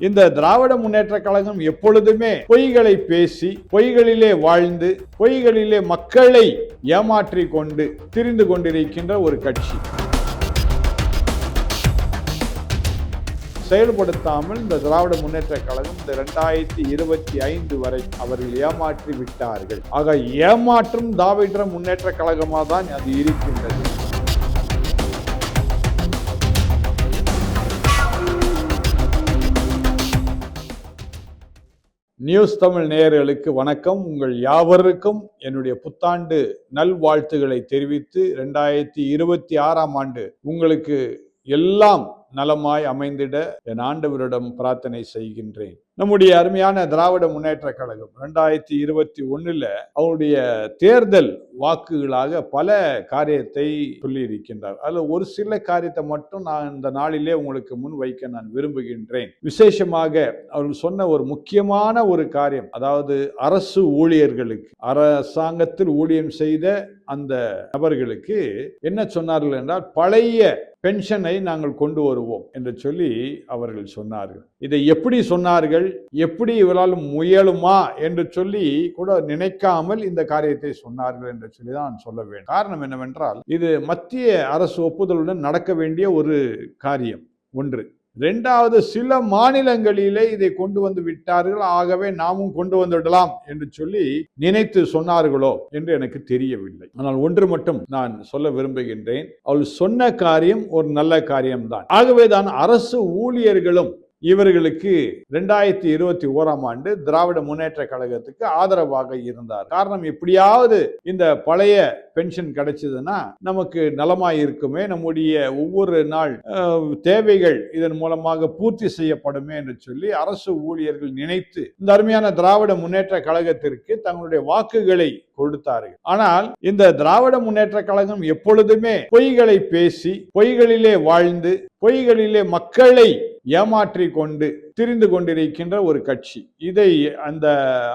இந்த திராவிட முன்னேற்ற கழகம் எப்பொழுதுமே பொய்களை பேசி, பொய்களிலே வாழ்ந்து, பொய்களிலே மக்களை ஏமாற்றி கொண்டு திரிந்து கொண்டிருக்கின்ற ஒரு கட்சி. செயல்படுத்தாமல் இந்த திராவிட முன்னேற்ற கழகம் இந்த 2025 வரை அவர்கள் ஏமாற்றி விட்டார்கள். ஆக ஏமாற்றும் திராவிட முன்னேற்ற கழகமாக தான் அது இருக்கின்றது. நியூஸ் தமிழ் நேயர்களுக்கு வணக்கம். உங்கள் யாவருக்கும் என்னுடைய புத்தாண்டு நல்வாழ்த்துக்களை தெரிவித்து 2026ஆம் ஆண்டு உங்களுக்கு எல்லாம் நலமாய் அமைந்திட என் ஆண்டவரிடம் பிரார்த்தனை செய்கின்றேன். நம்முடைய அருமையான திராவிட முன்னேற்ற கழகம் 2021 அவருடைய தேர்தல் வாக்குகளாக பல காரியத்தை சொல்லி இருக்கின்றார். அதுல ஒரு சில காரியத்தை மட்டும் நான் இந்த நாளிலே உங்களுக்கு முன் வைக்க நான் விரும்புகின்றேன். விசேஷமாக அவர்கள் சொன்ன ஒரு முக்கியமான ஒரு காரியம், அதாவது அரசு ஊழியர்களுக்கு, அரசாங்கத்தில் ஊழியம் செய்த அந்த நபர்களுக்கு என்ன சொன்னார்கள் என்றால், பழைய பென்ஷனை நாங்கள் கொண்டு வருவோம் என்று சொல்லி அவர்கள் சொன்னார்கள். இதை எப்படி சொன்னார்கள், எப்படி இவரால் முயலுமா என்று சொல்லி கூட நினைக்காமல் இந்த காரியத்தை சொன்னார்கள் என்று சொல்லி தான் சொல்ல வேண்டும். காரணம் என்னவென்றால், இது மத்திய அரசு ஒப்புதலுடன் நடக்க வேண்டிய ஒரு காரியம் ஒன்று. இரண்டாவது, சில மாநிலங்களிலே இதை கொண்டு வந்து விட்டார்கள், ஆகவே நாமும் கொண்டு வந்துவிடலாம் என்று சொல்லி நினைத்து சொன்னார்களோ என்று எனக்கு தெரியவில்லை. ஆனால் ஒன்று மட்டும் நான் சொல்ல விரும்புகின்றேன், அவள் சொன்ன காரியம் ஒரு நல்ல காரியம்தான். ஆகவே தான் அரசு ஊழியர்களும் இவர்களுக்கு 2021ஆம் ஆண்டு திராவிட முன்னேற்ற கழகத்துக்கு ஆதரவாக இருந்தார். காரணம், எப்படியாவது இந்த பழைய பென்ஷன் கிடைச்சதுன்னா நமக்கு நலமாய் இருக்குமே, நம்முடைய ஒவ்வொரு நாள் தேவைகள் இதன் மூலமாக பூர்த்தி செய்யப்படுமே என்று சொல்லி அரசு ஊழியர்கள் நினைத்து இந்த அருமையான திராவிட முன்னேற்ற கழகத்திற்கு தங்களுடைய வாக்குகளை கொடுத்தார்கள். ஆனால் இந்த திராவிட முன்னேற்ற கழகம் எப்பொழுதுமே பொய்களை பேசி, பொய்களிலே வாழ்ந்து, பொய்களிலே மக்களை ஏமாற்றி கொண்டு திரிந்து கொண்டிருக்கின்ற ஒரு கட்சி. இதை அந்த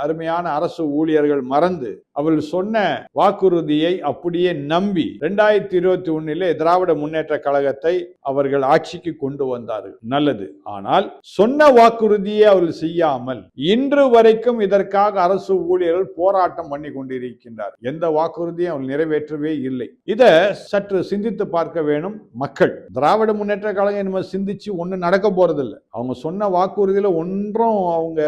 அருமையான அரசு ஊழியர்கள் மறந்து அவர்கள் சொன்ன வாக்குறுதியை அப்படியே நம்பி 2021 திராவிட முன்னேற்ற கழகத்தை அவர்கள் ஆட்சிக்கு கொண்டு வந்தார்கள். நல்லது. ஆனால் சொன்ன வாக்குறுதியை அவர்கள் செய்யாமல் இன்று வரைக்கும் இதற்காக அரசு ஊழியர்கள் போராட்டம் பண்ணி கொண்டிருக்கின்றார். எந்த வாக்குறுதியும் அவர்கள் நிறைவேற்றவே இல்லை. இதை சற்று சிந்தித்து பார்க்க வேணும் மக்கள். திராவிட முன்னேற்ற கழகம் நம்ம சிந்திச்சு ஒண்ணு நடக்க போறதில்லை. அவங்க சொன்ன வாக்குறுதியில ஒன்றும் அவங்க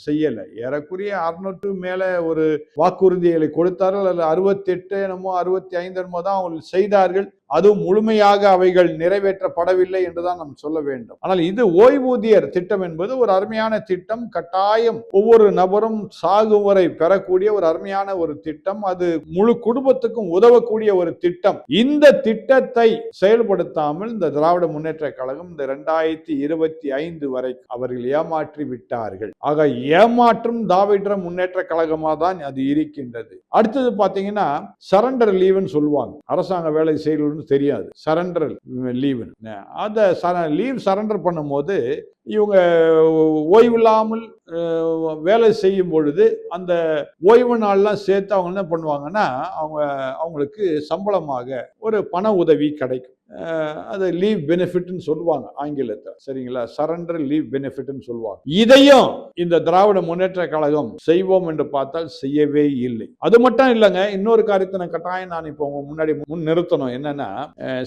செய்யல. ஏறக்குறைய 600 மேல ஒரு வாக்குறுதிகளை கொடுத்தார்கள். அல்ல 68 என்னமோ 65 என்னமோ தான் அவங்க செய்தார்கள். அதுவும் முழுமையாக அவைகள் நிறைவேற்றப்படவில்லை என்றுதான் நாம் சொல்ல வேண்டும். ஆனால் இது ஓய்வூதியர் திட்டம் என்பது ஒரு அருமையான திட்டம். கட்டாயம் ஒவ்வொரு நபரும் சாகும் வரை பெறக்கூடிய ஒரு அருமையான ஒரு திட்டம். அது முழு குடும்பத்துக்கும் உதவக்கூடிய ஒரு திட்டம். இந்த திட்டத்தை செயல்படுத்தாமல் இந்த திராவிட முன்னேற்ற கழகம் இந்த 2025 வரை அவர்கள் ஏமாற்றி விட்டார்கள். ஆக ஏமாற்றும் திராவிட முன்னேற்ற கழகமாக தான் அது இருக்கின்றது. அடுத்தது பாத்தீங்கன்னா, சரண்டர் லீவ்னு சொல்லுவாங்க. அரசாங்க வேலை செய்யறது தெரியாது, சரண்டர் லீவ். அந்த லீவ் சரண்டர் பண்ணும்போது இவங்க ஓய்வில்லாமல் வேலை செய்யும் பொழுது அந்த ஓய்வு நாள்லாம் சேர்த்து அவங்க என்ன பண்ணுவாங்கன்னா, அவங்களுக்கு சம்பளமாக ஒரு பண உதவி கிடைக்கும். அது லீவ் பெனிஃபிட்னு சொல்லுவாங்க ஆங்கிலத்தில். சரிங்களா? சரண்டர் லீவ் பெனிஃபிட்னு சொல்லுவாங்க. இதையும் இந்த திராவிட முன்னேற்ற கழகம் செய்வோம் என்று பார்த்தால் செய்யவே இல்லை. அது மட்டும் இல்லைங்க, இன்னொரு காரியத்தை கட்டாயம் நான் இப்போ முன்னாடி முன் நிறுத்தணும். என்னன்னா,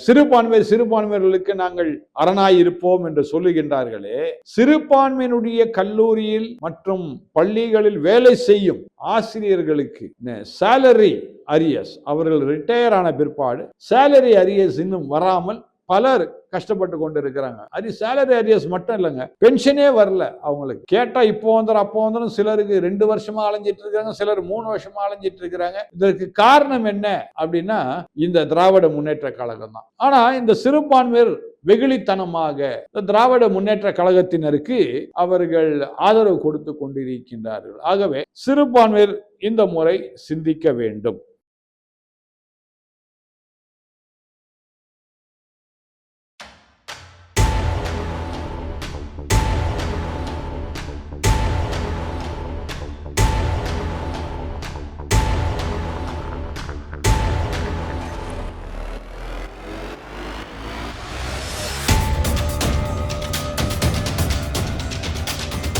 சிறுபான்மையர்களுக்கு நாங்கள் அரணாய் இருப்போம் என்று சொல்லுகின்றார்களே, சிறுபான்மையினுடைய கல்லூரியில் மற்றும் பள்ளிகளில் வேலை செய்யும் ஆசிரியர்களுக்கு சேலரி அரியர்ஸ், அவர்கள் ரிட்டையர் ஆன பிற்பாடு சேலரி அரியர்ஸ் இன்னும் வராமல் பலர் கஷ்டப்பட்டு கொண்டு இருக்கிறாங்க. அது சேலரி அரியர்ஸ் மட்டும் இல்லைங்க, பென்ஷனே வரல அவங்களுக்கு. கேட்டா இப்போ வந்துடும் அப்போ வந்துடும். சிலருக்கு 2 வருஷமா அலைஞ்சிட்டு இருக்காங்க, சிலர் 3 வருஷமா அலைஞ்சிட்டு இருக்கிறாங்க. இதற்கு காரணம் என்ன அப்படின்னா, இந்த திராவிட முன்னேற்ற கழகம் தான். ஆனா இந்த சிறுபான்மையர் வெகுளித்தனமாக திராவிட முன்னேற்ற கழகத்தினருக்கு அவர்கள் ஆதரவு கொடுத்து கொண்டிருக்கின்றார்கள். ஆகவே சிறுபான்மையர் இந்த முறை சிந்திக்க வேண்டும்.